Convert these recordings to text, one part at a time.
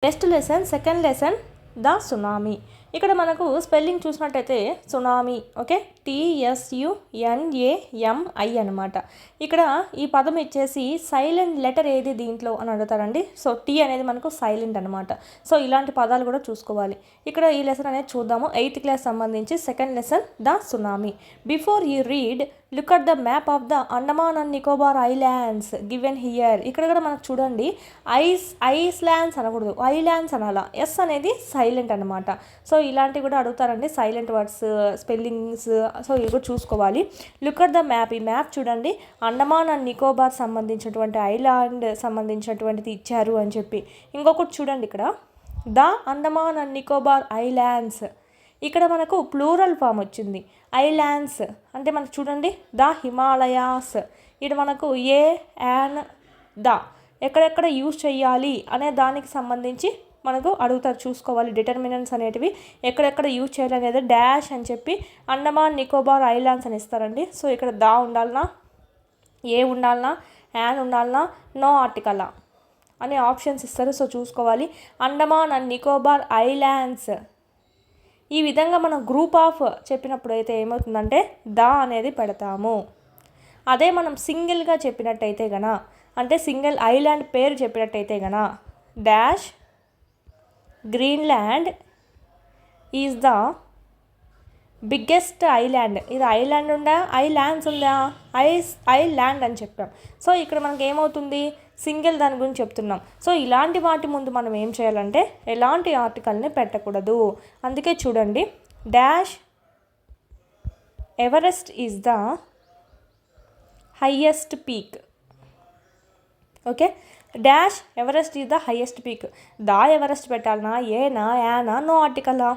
Next lesson second lesson the tsunami. ఇక్కడ మనకు spelling చూసినట్టయితే సునామీ, ఓకే, TSUNAMI అనమాట. ఇక్కడ ఈ పదం ఇచ్చేసి సైలెంట్ లెటర్ ఏది దీంట్లో అని అడుగుతారండి. సో టీ అనేది మనకు సైలెంట్ అనమాట. సో ఇలాంటి పదాలు కూడా చూసుకోవాలి. ఇక్కడ ఈ లెసన్ అనేది చూద్దాము. 8th క్లాస్ సంబంధించి second lesson the tsunami. Before you read look at the map of the Andaman and Nicobar islands given here. ఇక్కడ కూడా మనకు చూడండి, ఐస్లాండ్స్ అనకూడదు, ఐలాండ్స్ అనాలా. ఎస్ అనేది సైలెంట్ అనమాట. సో ఇలాంటివి కూడా అడుగుతారండి, సైలెంట్ వర్డ్స్ స్పెల్లింగ్స్. సో ఇవి కూడా చూసుకోవాలి. Look at the map. ఈ మ్యాప్ చూడండి, అండమాన్ అండ్ నికోబార్ సంబంధించినటువంటి ఐలాండ్ సంబంధించినటువంటిది ఇచ్చారు అని చెప్పి. ఇంకొకటి చూడండి, ఇక్కడ the Andaman and Nicobar islands. ఇక్కడ మనకు ప్లూరల్ ఫామ్ వచ్చింది. ఐలాండ్స్ అంటే మనకు చూడండి, ద హిమాలయాస్. ఇది మనకు ఏ అండ్ ద ఎక్కడెక్కడ యూజ్ చేయాలి అనే దానికి సంబంధించి మనకు అడుగుతారు, చూసుకోవాలి. డిటర్మినెంట్స్ అనేటివి ఎక్కడెక్కడ యూజ్ చేయాలి అనేది డాష్ అని చెప్పి అండమాన్ నికోబార్ ఐలాండ్స్ అని ఇస్తారండి. సో ఇక్కడ దా ఉండాలనా, ఏ ఉండాలనా, యాన్ ఉండాలనా, నో ఆర్టికలా అనే ఆప్షన్స్ ఇస్తారు. సో చూసుకోవాలి. Andaman and Nicobar islands. ఈ విధంగా మనం గ్రూప్ ఆఫ్ చెప్పినప్పుడు అయితే ఏమవుతుందంటే దా అనేది పెడతాము. అదే మనం సింగిల్గా చెప్పినట్టయితే గన, అంటే సింగిల్ ఐలాండ్ పేరు చెప్పినట్టయితే గన dash Greenland is the biggest island. ఇది ఐలాండ్ ఉందా, ఐలాండ్స్ ఉందా, ఐలాండ్ అని చెప్పాం. సో ఇక్కడ మనకి ఏమవుతుంది, సింగిల్ దాని గురించి చెప్తున్నాం. సో ఇలాంటి వాటి ముందు మనం ఏం చేయాలంటే ఎలాంటి ఆర్టికల్ని పెట్టకూడదు. అందుకే చూడండి, dash Everest is the highest peak. Okay, dash Everest is the highest peak. The Everest పెట్టాలనా, ఏనా, యానా, నో ఆర్టికలా.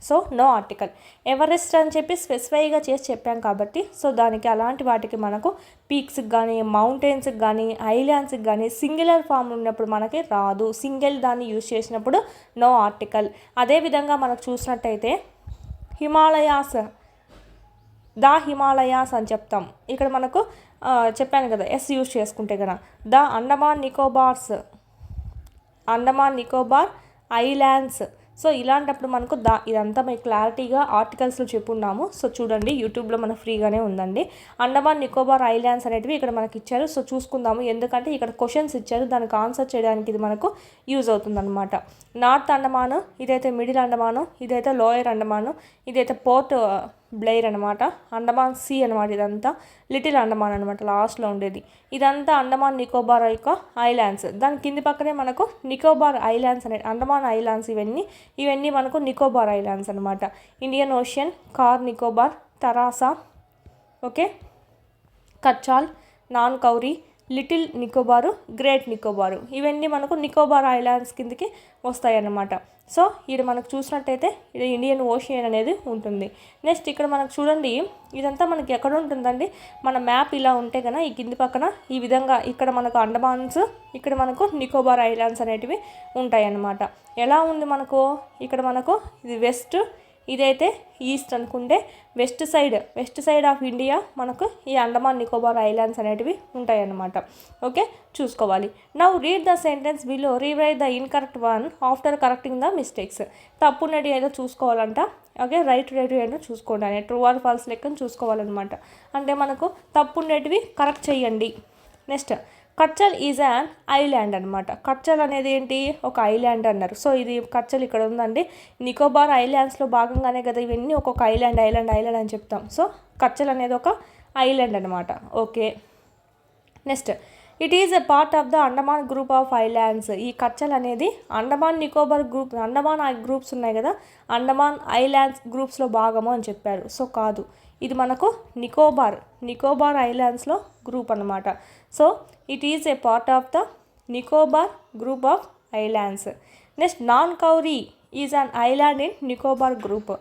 So no article. ఎవరెస్ట్ అని చెప్పి స్పెసిఫైగా చేసి చెప్పాం కాబట్టి సో దానికి అలాంటి వాటికి మనకు పీక్స్కి కానీ మౌంటైన్స్కి కానీ ఐలాండ్స్కి కానీ సింగులర్ ఫామ్ ఉన్నప్పుడు మనకి రాదు. సింగిల్ దాన్ని యూజ్ చేసినప్పుడు నో ఆర్టికల్. అదేవిధంగా మనకు చూసినట్టయితే హిమాలయాస్, ద హిమాలయాస్ అని చెప్తాం. ఇక్కడ మనకు చెప్పాను కదా, ఎస్ యూజ్ చేసుకుంటే కదా. The Andaman Nicobars, Andaman Nicobar islands. So ఇలాంటప్పుడు మనకు ఇదంతా మీకు క్లారిటీగా ఆర్టికల్స్లో చెప్పున్నాము. సో చూడండి, యూట్యూబ్లో మనకు ఫ్రీగానే ఉందండి. అండమాన్ నికోబార్ ఐలాండ్స్ అనేటివి ఇక్కడ మనకి ఇచ్చారు. సో చూసుకుందాము, ఎందుకంటే ఇక్కడ క్వశ్చన్స్ ఇచ్చారు, దానికి ఆన్సర్ చేయడానికి ఇది మనకు యూజ్ అవుతుంది అనమాట. నార్త్ అండమాను, ఇదైతే మిడిల్ అండమాను, ఇదైతే లోయర్ అండమాను, ఇదైతే పోర్ట్ బ్లెయిర్ అనమాట. అండమాన్ సీ అనమాట. ఇదంతా లిటిల్ అండమాన్ అనమాట, లాస్ట్లో ఉండేది. ఇదంతా అండమాన్ నికోబార్ యొక్క ఐలాండ్స్. దాని కింది పక్కనే మనకు నికోబార్ ఐలాండ్స్ అనే అండమాన్ ఐలాండ్స్. ఇవన్నీ మనకు నికోబార్ ఐలాండ్స్ అనమాట. Indian Ocean, Car Nicobar, Teressa, okay, Katchal, Nancowry, Little Nicobar, Great Nicobar. ఇవన్నీ మనకు నికోబార్ ఐలాండ్స్ కిందకి వస్తాయి అన్నమాట. సో ఇది మనకు చూసినట్టయితే ఇది ఇండియన్ ఓషియన్ అనేది ఉంటుంది. నెక్స్ట్ ఇక్కడ మనకు చూడండి, ఇదంతా మనకి ఎక్కడ ఉంటుందండి, మన మ్యాప్ ఇలా ఉంటే కనుక ఈ కింది పక్కన ఈ విధంగా ఇక్కడ మనకు అండమాన్స్, ఇక్కడ మనకు నికోబార్ ఐలాండ్స్ అనేటివి ఉంటాయి అన్నమాట. ఎలా ఉంది మనకు, ఇక్కడ మనకు ఇది వెస్ట్, ఇదైతే ఈస్ట్ అనుకుంటే వెస్ట్ సైడ్ ఆఫ్ ఇండియా మనకు ఈ అండమాన్ నికోబార్ ఐలాండ్స్ అనేటివి ఉంటాయి అన్నమాట. ఓకే, చూసుకోవాలి. Now read the sentence below, rewrite the incorrect one after correcting the mistakes. తప్పున్నది ఏదో చూసుకోవాలంట. ఓకే, రైట్ ఏదో చూసుకోండి అని, ట్రూ ఆర్ ఫాల్స్ లెక్కను చూసుకోవాలన్నమాట. అంటే మనకు తప్పున్నటివి కరెక్ట్ చేయండి. నెక్స్ట్, కచ్చల్ ఈజ్ అన్ ఐలాండ్ అనమాట. కచ్చల్ అనేది ఏంటి, ఒక ఐలాండ్ అన్నారు. సో ఇది కచ్చల్ ఇక్కడ ఉందండి. నికోబార్ ఐలాండ్స్లో భాగంగానే కదా ఇవన్నీ ఒక్కొక్క ఐలాండ్ అని చెప్తాం. సో కచ్చల్ అనేది ఒక ఐలాండ్ అనమాట. Okay, next, it is a part of the Andaman group of islands. ఈ కచ్చల్ అనేది అండమాన్ నికోబార్ గ్రూప్, అండమాన్ గ్రూప్స్ ఉన్నాయి కదా, అండమాన్ ఐలాండ్స్ గ్రూప్స్లో భాగము అని చెప్పారు. సో కాదు, ఇది మనకు నికోబార్ ఐలాండ్స్లో గ్రూప్ అనమాట. So it is a part of the Nicobar group of islands. Next, non Kuari is an island in Nicobar group.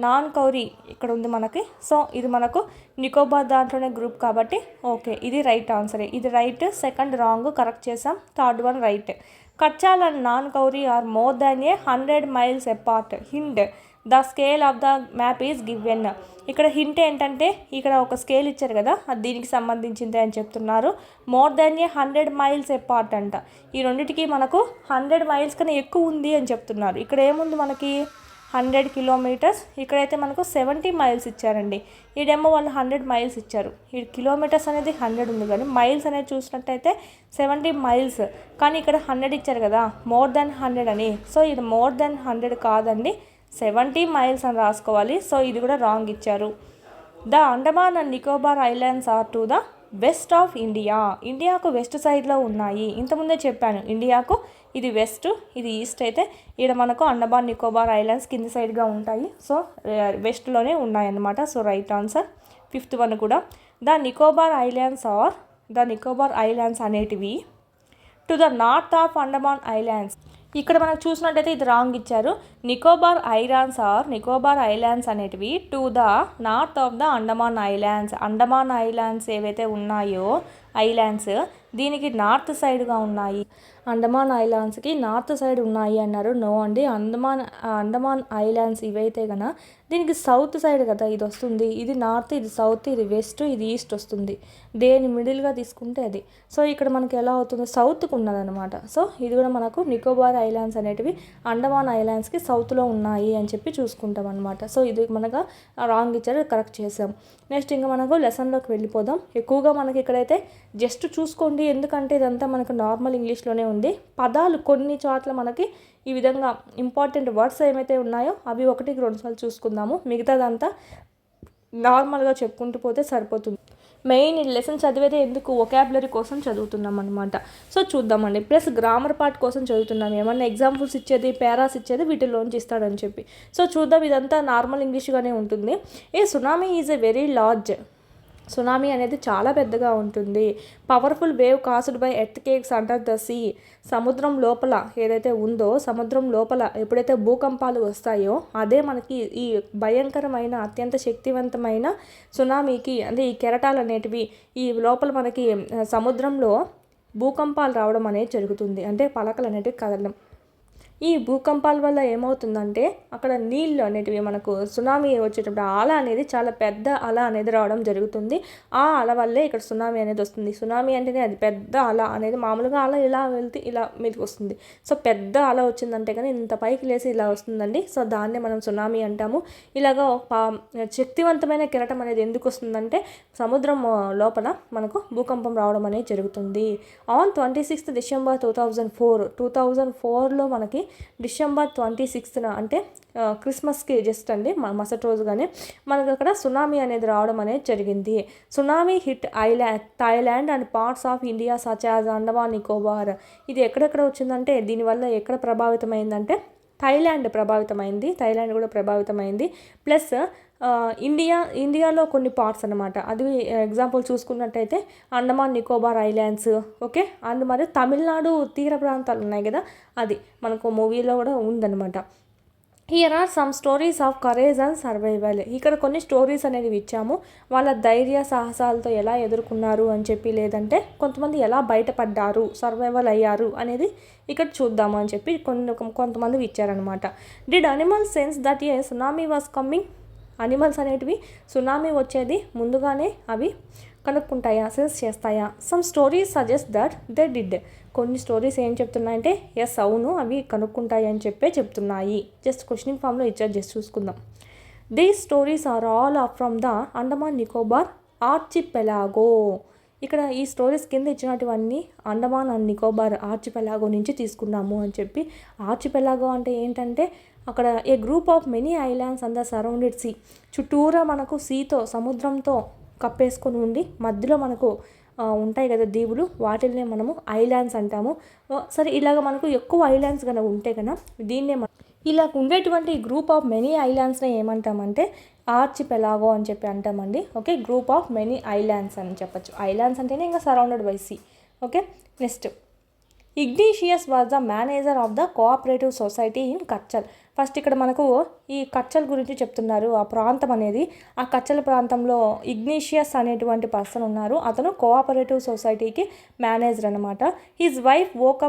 Non Kuari ఇక్కడ ఉంది మనకి. సో ఇది మనకు నికోబార్ దాంట్లోనే గ్రూప్ కాబట్టి ఓకే, ఇది రైట్ ఆన్సరే. ఇది రైట్, సెకండ్ రాంగ్, కరెక్ట్ చేసాం, third one right. Katchal and Nancowry are more than 100 miles apart. Hint the scale of the map is given. ఇక్కడ హింట్ ఏంటంటే ఇక్కడ ఒక స్కేల్ ఇచ్చారు కదా, అది దీనికి సంబంధించింది అని చెప్తున్నారు. మోర్ దెన్ 100 మైల్స్ ఎపార్ట్ అంట. ఈ రెండింటికి మనకు 100 మైల్స్ కన్నా ఎక్కువ ఉంది అని చెప్తున్నారు. ఇక్కడ ఏముంది మనకి 100 కిలోమీటర్స్, ఇక్కడైతే మనకు 70 మైల్స్ ఇచ్చారండి. ఈడేమో వాళ్ళు 100 మైల్స్ ఇచ్చారు. ఈ కిలోమీటర్స్ అనేది 100 ఉంది, కానీ మైల్స్ అనేది చూసినట్టయితే 70 మైల్స్, కానీ ఇక్కడ 100 ఇచ్చారు కదా, మోర్ దెన్ 100 అని. సో ఇది మోర్ దెన్ 100 కాదండి, 70 మైల్స్ అని రాసుకోవాలి. సో ఇది కూడా రాంగ్ ఇచ్చారు. The Andaman and Nicobar islands are to the west of India. ఇండియాకు వెస్ట్ సైడ్లో ఉన్నాయి. ఇంతకుముందే చెప్పాను, ఇండియాకు ఇది వెస్ట్, ఇది ఈస్ట్. అయితే ఇక్కడ మనకు అండమాన్ నికోబార్ ఐలాండ్స్ కింది సైడ్గా ఉంటాయి. సో వెస్ట్లోనే ఉన్నాయన్నమాట. So right answer 5th one కూడా. ద నికోబార్ ఐలాండ్స్ అనేటివి to the north of Andaman islands. ఇక్కడ మనకు చూసినట్టయితే ఇది రాంగ్ ఇచ్చారు. నికోబార్ ఐలాండ్స్ అనేటివి to the north of the Andaman islands ఏవైతే ఉన్నాయో ఐలాండ్స్ దీనికి నార్త్ సైడ్గా ఉన్నాయి. అండమాన్ ఐలాండ్స్కి నార్త్ సైడ్ ఉన్నాయి అన్నారు. నో అండి, అండమాన్ ఐలాండ్స్ ఇవైతే కన్నా దీనికి సౌత్ సైడ్ కదా ఇది వస్తుంది. ఇది నార్త్, ఇది సౌత్, ఇది వెస్ట్, ఇది ఈస్ట్ వస్తుంది. దేని మిడిల్గా తీసుకుంటే అది. సో ఇక్కడ మనకి ఎలా అవుతుంది, సౌత్కు ఉన్నదనమాట. సో ఇది కూడా మనకు నికోబార్ ఐలాండ్స్ అనేటివి అండమాన్ ఐలాండ్స్కి సౌత్లో ఉన్నాయి అని చెప్పి చూసుకుంటాం అనమాట. సో ఇది మనకు రాంగ్ ఇచ్చారు, కరెక్ట్ చేసాం. నెక్స్ట్ ఇంకా మనకు లెసన్లోకి వెళ్ళిపోదాం. ఎక్కువగా మనకి ఇక్కడైతే జస్ట్ చూసుకోండి, ఎందుకంటే ఇదంతా మనకు నార్మల్ ఇంగ్లీష్లోనే ఉంది. పదాలు కొన్ని చోట్ల మనకి ఈ విధంగా ఇంపార్టెంట్ వర్డ్స్ ఏమైతే ఉన్నాయో అవి 1-2 సార్లు చూసుకుందాము. మిగతాదంతా నార్మల్గా చెప్పుకుంటూ పోతే సరిపోతుంది. మెయిన్ ఈ లెసన్ చదివేదే ఎందుకు, వొకాబులరీ కోసం చదువుతున్నాం అనమాట. సో చూద్దామండి. ప్లస్ గ్రామర్ పార్ట్ కోసం చదువుతున్నాం. ఏమన్నా ఎగ్జాంపుల్స్ ఇచ్చేది, పేరాస్ ఇచ్చేది వీటిలోంచి ఇస్తాడని చెప్పి. సో చూద్దాం, ఇదంతా నార్మల్ ఇంగ్లీష్గానే ఉంటుంది. Tsunami is a very large. Tsunami అనేది చాలా పెద్దగా ఉంటుంది. Powerful wave caused by earthquakes under the sea. సముద్రం లోపల ఏదైతే ఉందో, సముద్రం లోపల ఎప్పుడైతే భూకంపాలు వస్తాయో అదే మనకి ఈ భయంకరమైన అత్యంత శక్తివంతమైన సునామీకి, అంటే ఈ కెరటాలు అనేటివి ఈ లోపల మనకి సముద్రంలో భూకంపాలు రావడం అనేది జరుగుతుంది. అంటే పలకలు అనేటివి కదలడం. ఈ భూకంపాల వల్ల ఏమవుతుందంటే అక్కడ నీళ్ళు అనేటివి మనకు సునామీ వచ్చేటప్పుడు అల అనేది చాలా పెద్ద అల అనేది రావడం జరుగుతుంది. ఆ అల వల్లే ఇక్కడ సునామీ అనేది వస్తుంది. సునామీ అంటేనే అది పెద్ద అల అనేది, మామూలుగా అల ఇలా వెళ్తే ఇలా మీదకి వస్తుంది. సో పెద్ద అల వచ్చిందంటే కానీ ఇంత పైకి లేసి ఇలా వస్తుందండి. సో దాన్నే మనం సునామీ అంటాము. ఇలాగా శక్తివంతమైన కెరటం అనేది ఎందుకు వస్తుందంటే సముద్రం లోపల మనకు భూకంపం రావడం అనేది జరుగుతుంది. ఆన్ 26th December 2004లో మనకి December 26th అంటే క్రిస్మస్కి జస్ట్ అండి మరుసటి రోజుగానే మనకు అక్కడ సునామీ అనేది రావడం అనేది జరిగింది. Tsunami hit Thailand and parts of India such as Andaman Nicobar. ఇది ఎక్కడెక్కడ వచ్చిందంటే దీనివల్ల ఎక్కడ ప్రభావితమైందంటే థాయిలాండ్ కూడా ప్రభావితమైంది. ప్లస్ ఇండియాలో కొన్ని పార్ట్స్ అనమాట. అది ఎగ్జాంపుల్ చూసుకున్నట్టయితే Andaman Nicobar islands, okay. And మరి తమిళనాడు తీర ప్రాంతాలు ఉన్నాయి కదా, అది మనకు మూవీలో కూడా ఉందన్నమాట. Here are some stories of courage and survival. ఇక్కడ కొన్ని స్టోరీస్ అనేవి ఇచ్చాము. వాళ్ళ ధైర్య సాహసాలతో ఎలా ఎదుర్కొన్నారు అని చెప్పి, లేదంటే కొంతమంది ఎలా బయటపడ్డారు, సర్వైవల్ అయ్యారు అనేది ఇక్కడ చూద్దాము అని చెప్పి కొంతమంది ఇచ్చారనమాట. Did animals sense that A tsunami was coming. Animals అనేటివి సునామీ వచ్చేది ముందుగానే అవి కనుక్కుంటాయా, సెన్స్ చేస్తాయా? Some stories suggest that they did. కొన్ని స్టోరీస్ ఏం చెప్తున్నాయంటే ఎస్ అవును అవి కనుక్కుంటాయి అని చెప్తున్నాయి. జస్ట్ క్వశ్చనింగ్ ఫామ్లో ఇచ్చారు, జస్ట్ చూసుకుందాం. These stories are all from the Andaman Nicobar archipelago. ఇక్కడ ఈ స్టోరీస్ కింద ఇచ్చినటువన్నీ అండమాన్ అండ్ నికోబార్ ఆర్చిపెలాగో నుంచి తీసుకున్నాము అని చెప్పి. ఆర్చిపెలాగో అంటే ఏంటంటే అక్కడ a group of many islands and the surrounded sea. చుట్టూరా మనకు సీతో, సముద్రంతో కప్పేసుకొని ఉండి మధ్యలో మనకు ఉంటాయి కదా దీవులు, వాటిల్నే మనము ఐలాండ్స్ అంటాము. సరే, ఇలాగ మనకు ఎక్కువ ఐలాండ్స్ కనుక ఉంటే కనుక దీన్నే ఇలా ఉండేటువంటి గ్రూప్ ఆఫ్ మెనీ ఐలాండ్స్ని ఏమంటామంటే ఆర్చిపెలాగో అని చెప్పి అంటామండి. Okay, group of many islands అని చెప్పచ్చు. ఐలాండ్స్ అంటేనే ఇంకా surrounded by sea. Okay, next Ignatius was the manager of the cooperative society in Katchal. First ఇక్కడ మనకు ఈ కచ్చల గురించి చెప్తున్నారు. ఆ ప్రాంతం అనేది, ఆ కచ్చల ప్రాంతంలో ఇగ్నీషియస్ అనేటువంటి పర్సన్ ఉన్నారు. అతను కోఆపరేటివ్ సొసైటీకి మేనేజర్ అనమాట. His wife woke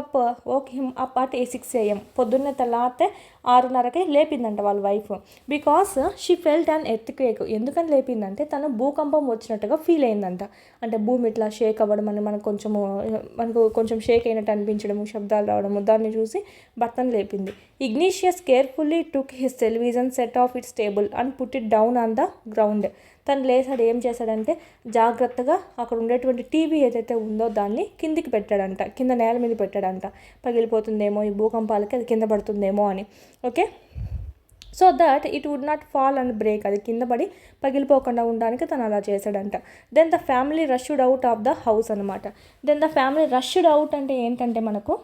him up at 6 AM. పొద్దున్నే తెల్లారితే 6:30కి లేపిందంట వాళ్ళ wife. Because she felt an earthquake. ఎందుకని లేపిందంటే తను భూకంపం వచ్చినట్టుగా ఫీల్ అయిందంట. అంటే భూమి ఇట్లా షేక్ అవ్వడం అని మనకు కొంచెం షేక్ అయినట్టు అనిపించడము, శబ్దాలు రావడము, దాన్ని చూసి భర్తను లేపింది. Ignatius carefully took his television set off its table and put it down on the ground. తను లేసాడు, ఏం చేశాడంటే జాగ్రత్తగా అక్కడ ఉండేటువంటి టీవీ ఏదైతే ఉందో దాన్ని కిందికి పెట్టాడంట, కింద నేల మీద పెట్టాడంట. పగిలిపోతుందేమో ఈ భూకంపాలకి, అది కింద పడుతుందేమో అని. Okay, so that it would not fall and break. అది కింద పడి పగిలిపోకుండా ఉండడానికి తను అలా చేశాడంట. Then the family rushed out of the house అనమాట. Then the family rushed out అంటే ఏంటంటే మనకు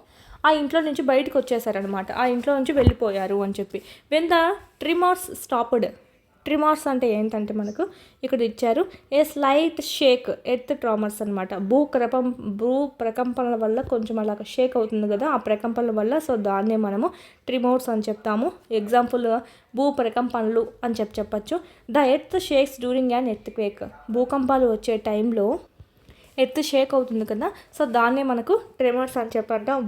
ఆ ఇంట్లో నుంచి బయటకు వచ్చేసారనమాట, ఆ ఇంట్లో నుంచి వెళ్ళిపోయారు అని చెప్పి. When the tremors stopped. Tremors అంటే ఏంటంటే మనకు ఇక్కడ ఇచ్చారు, a slight shake earth tremors అనమాట. భూ ప్రకంపనల వల్ల కొంచెం అలా షేక్ అవుతుంది కదా, ఆ ప్రకంపనల వల్ల. సో దాన్నే మనము ట్రిమోర్స్ అని చెప్తాము. ఎగ్జాంపుల్ భూ ప్రకంపనలు అని చెప్పచ్చు. The earth shakes during an earth quake. భూకంపాలు వచ్చే టైంలో ఎర్త్ షేక్ అవుతుంది కదా, సో దాన్నే మనకు ట్రెమర్స్ అని చెప్పంటాం.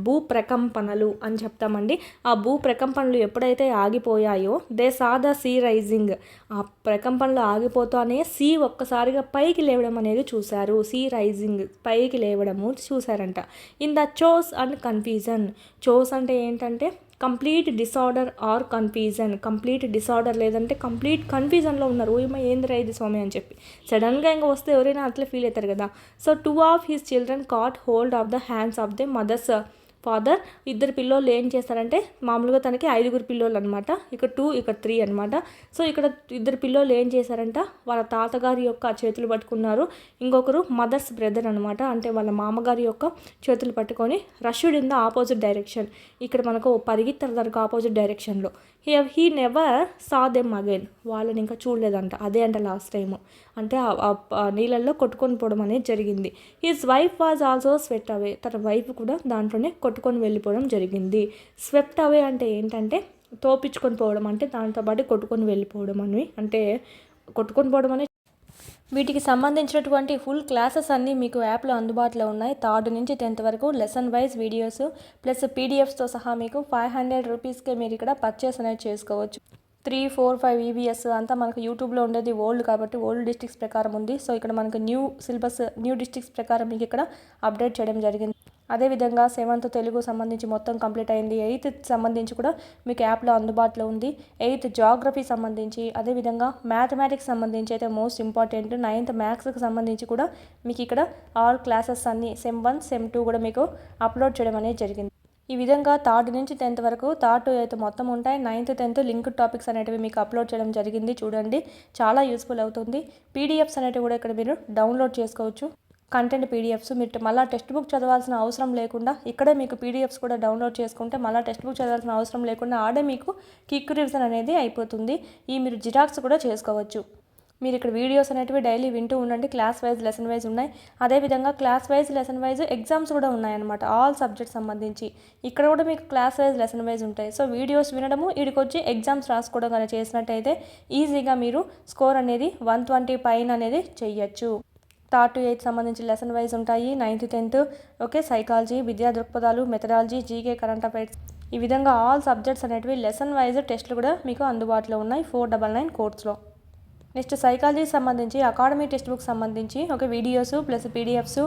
భూ ప్రకంపనలు అని చెప్తామండి. ఆ భూ ప్రకంపనలు ఎప్పుడైతే ఆగిపోయాయో they saw the sea rising. ఆ ప్రకంపనలు ఆగిపోతానే సీ ఒక్కసారిగా పైకి లేవడం అనేది చూశారు. సీ రైజింగ్, పైకి లేవడము చూశారంట. In the chaos and confusion. Chaos అంటే ఏంటంటే complete disorder or confusion. Complete disorder లేదంటే కంప్లీట్ కన్ఫ్యూజన్లో ఉన్నారు. ఏమో ఏందిరా ఇది స్వామి అని చెప్పి. సడన్గా ఇంకా వస్తే ఎవరైనా అట్లా ఫీల్ అవుతారు కదా. So 2 of his children caught hold of the hands of their mother's father. ఇద్దరు పిల్లోళ్ళు ఏం చేస్తారంటే, మామూలుగా తనకి 5 పిల్లోళ్ళు అనమాట, ఇక్కడ 2 ఇక్కడ 3 అనమాట. సో ఇక్కడ ఇద్దరు పిల్లోళ్ళు ఏం చేశారంట, వాళ్ళ తాతగారి యొక్క చేతులు పట్టుకున్నారు. ఇంకొకరు మదర్స్ బ్రదర్ అనమాట, అంటే వాళ్ళ మామగారి యొక్క చేతులు పట్టుకొని rushed in the opposite direction. ఇక్కడ మనకు పరిగెత్తారు దానికి ఆపోజిట్ డైరెక్షన్లో. He never saw them again. వాళ్ళని ఇంకా చూడలేదంట. అదే అంట లాస్ట్ టైము, అంటే నీళ్ళల్లో కొట్టుకొని పోవడం అనేది జరిగింది. His wife was also swept away. తన వైఫ్ కూడా దాంట్లోనే కొట్టుకొని వెళ్ళిపోవడం జరిగింది. స్వెప్ట్ అవే అంటే ఏంటంటే తోపించుకొని పోవడం, అంటే దాంతో పాటు కొట్టుకొని వెళ్ళిపోవడం అని, అంటే కొట్టుకొని పోవడం అని. వీటికి సంబంధించినటువంటి ఫుల్ క్లాసెస్ అన్నీ మీకు యాప్లో అందుబాటులో ఉన్నాయి. 3rd నుంచి 10th వరకు లెసన్ వైజ్ వీడియోస్ ప్లస్ పీడిఎఫ్స్తో సహా మీకు 500 రూపీస్కే మీరు ఇక్కడ పర్చేస్ అనేది చేసుకోవచ్చు. 3, 4, 5 ఈవీఎస్ అంతా మనకు యూట్యూబ్లో ఉండేది ఓల్డ్ కాబట్టి ఓల్డ్ డిస్ట్రిక్ట్స్ ప్రకారం ఉంది. సో ఇక్కడ మనకు న్యూ సిలబస్, న్యూ డిస్ట్రిక్ట్స్ ప్రకారం మీకు ఇక్కడ అప్డేట్ చేయడం జరిగింది. అదేవిధంగా 7th తెలుగు సంబంధించి మొత్తం కంప్లీట్ అయింది. 8th సంబంధించి కూడా మీకు యాప్లో అందుబాటులో ఉంది. 8th జాగ్రఫీ సంబంధించి, అదేవిధంగా మ్యాథమెటిక్స్ సంబంధించి అయితే మోస్ట్ ఇంపార్టెంట్. 9th మ్యాథ్స్కి సంబంధించి కూడా మీకు ఇక్కడ ఆల్ క్లాసెస్ అన్నీ సెమ్ 1, సెమ్ 2 కూడా మీకు అప్లోడ్ చేయడం అనేది జరిగింది. ఈ విధంగా 3rd నుంచి 10th వరకు 3rd to 8th మొత్తం ఉంటాయి. 9th, 10th లింక్డ్ టాపిక్స్ అనేటివి మీకు అప్లోడ్ చేయడం జరిగింది. చూడండి, చాలా యూస్ఫుల్ అవుతుంది. పీడిఎఫ్స్ అనేటివి కూడా ఇక్కడ మీరు డౌన్లోడ్ చేసుకోవచ్చు. కంటెంట్ పీడిఎఫ్స్ మీరు మళ్ళీ టెక్స్ట్ బుక్ చదవాల్సిన అవసరం లేకుండా ఇక్కడే మీకు పీడిఎఫ్స్ కూడా డౌన్లోడ్ చేసుకుంటే మళ్ళీ టెక్స్ట్ బుక్ చదవాల్సిన అవసరం లేకుండా ఆడే మీకు క్విక్ రివిజన్ అనేది అయిపోతుంది. ఈ మీరు జిరాక్స్ కూడా చేసుకోవచ్చు. మీరు ఇక్కడ వీడియోస్ అనేటివి డైలీ వింటూ ఉండండి. క్లాస్ వైజ్, లెసన్ వైజ్ ఉన్నాయి. అదేవిధంగా class wise, lesson wise exams కూడా ఉన్నాయన్నమాట, ఆల్ సబ్జెక్ట్స్ సంబంధించి. ఇక్కడ కూడా మీకు క్లాస్ వైజ్, లెసన్ వైజ్ ఉంటాయి. సో వీడియోస్ వినడము, వీడికి వచ్చి ఎగ్జామ్స్ రాసుకోవడం కానీ చేసినట్టయితే ఈజీగా మీరు స్కోర్ అనేది 120 పైన అనేది చెయ్యొచ్చు. 3rd to 8th సంబంధించి లెసన్ వైజ్ ఉంటాయి. 9th, 10th ఓకే, సైకాలజీ, విద్యా దృక్పథాలు, మెథడాలజీ, జీకే, కరెంట్ అఫైర్స్, ఈ విధంగా ఆల్ సబ్జెక్ట్స్ అనేటివి లెసన్ వైజ్ టెస్టులు కూడా మీకు అందుబాటులో ఉన్నాయి 499 కోర్స్లో. నెక్స్ట్ సైకాలజీ సంబంధించి అకాడమీ టెక్స్ట్ బుక్ సంబంధించి ఒక వీడియోస్ ప్లస్ పీడిఎఫ్స్,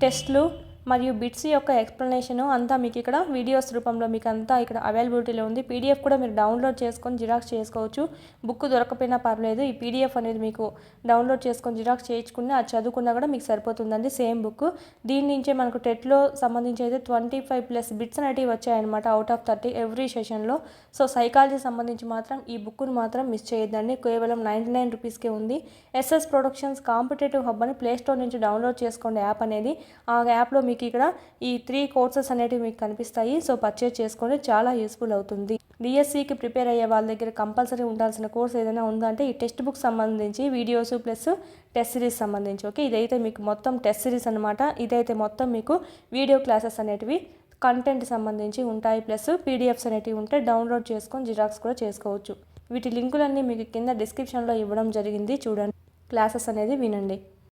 టెస్ట్లు మరియు బిట్స్ యొక్క ఎక్స్ప్లెనేషను అంతా మీకు ఇక్కడ వీడియోస్ రూపంలో మీకు అంతా ఇక్కడ అవైలబిలిటీలో ఉంది. పీడిఎఫ్ కూడా మీరు డౌన్లోడ్ చేసుకొని జిరాక్స్ చేసుకోవచ్చు. బుక్ దొరకపోయినా పర్లేదు, ఈ పీడిఎఫ్ అనేది మీకు డౌన్లోడ్ చేసుకొని జిరాక్స్ చేయించుకుని అది చదువుకున్నా కూడా మీకు సరిపోతుందండి, సేమ్ బుక్. దీని నుంచే మనకు టెట్లో సంబంధించి అయితే 25+ బిట్స్ అనేటివి వచ్చాయన్నమాట అవుట్ ఆఫ్ 30 ఎవ్రీ సెషన్లో. సో సైకాలజీ సంబంధించి మాత్రం ఈ బుక్ను మాత్రం మిస్ చేయొద్దండి. కేవలం 99 రూపీస్కే ఉంది. ఎస్ఎస్ ప్రొడక్షన్స్ కాంపిటేటివ్ హబ్ అని ప్లేస్టోర్ నుంచి డౌన్లోడ్ చేసుకోండి యాప్ అనేది. ఆ యాప్లో మీకు ఇక్కడ ఈ 3 కోర్సెస్ అనేటివి మీకు కనిపిస్తాయి. సో పర్చేజ్ చేసుకోండి, చాలా యూస్ఫుల్ అవుతుంది. డిఎస్సికి ప్రిపేర్ అయ్యే వాళ్ళ దగ్గర కంపల్సరీ ఉండాల్సిన కోర్స్ ఏదైనా ఉందంటే ఈ టెక్స్ట్ బుక్ సంబంధించి వీడియోస్ ప్లస్ టెస్ట్ సిరీస్ సంబంధించి. ఓకే, ఇదైతే మీకు మొత్తం టెస్ట్ సిరీస్ అనమాట. ఇదైతే మొత్తం మీకు వీడియో క్లాసెస్ అనేటివి కంటెంట్ సంబంధించి ఉంటాయి, ప్లస్ పీడిఎఫ్స్ అనేటివి ఉంటే డౌన్లోడ్ చేసుకొని జిరాక్స్ కూడా చేసుకోవచ్చు. వీటి లింకులన్నీ మీకు కింద డిస్క్రిప్షన్లో ఇవ్వడం జరిగింది, చూడండి. క్లాసెస్ అనేది వినండి.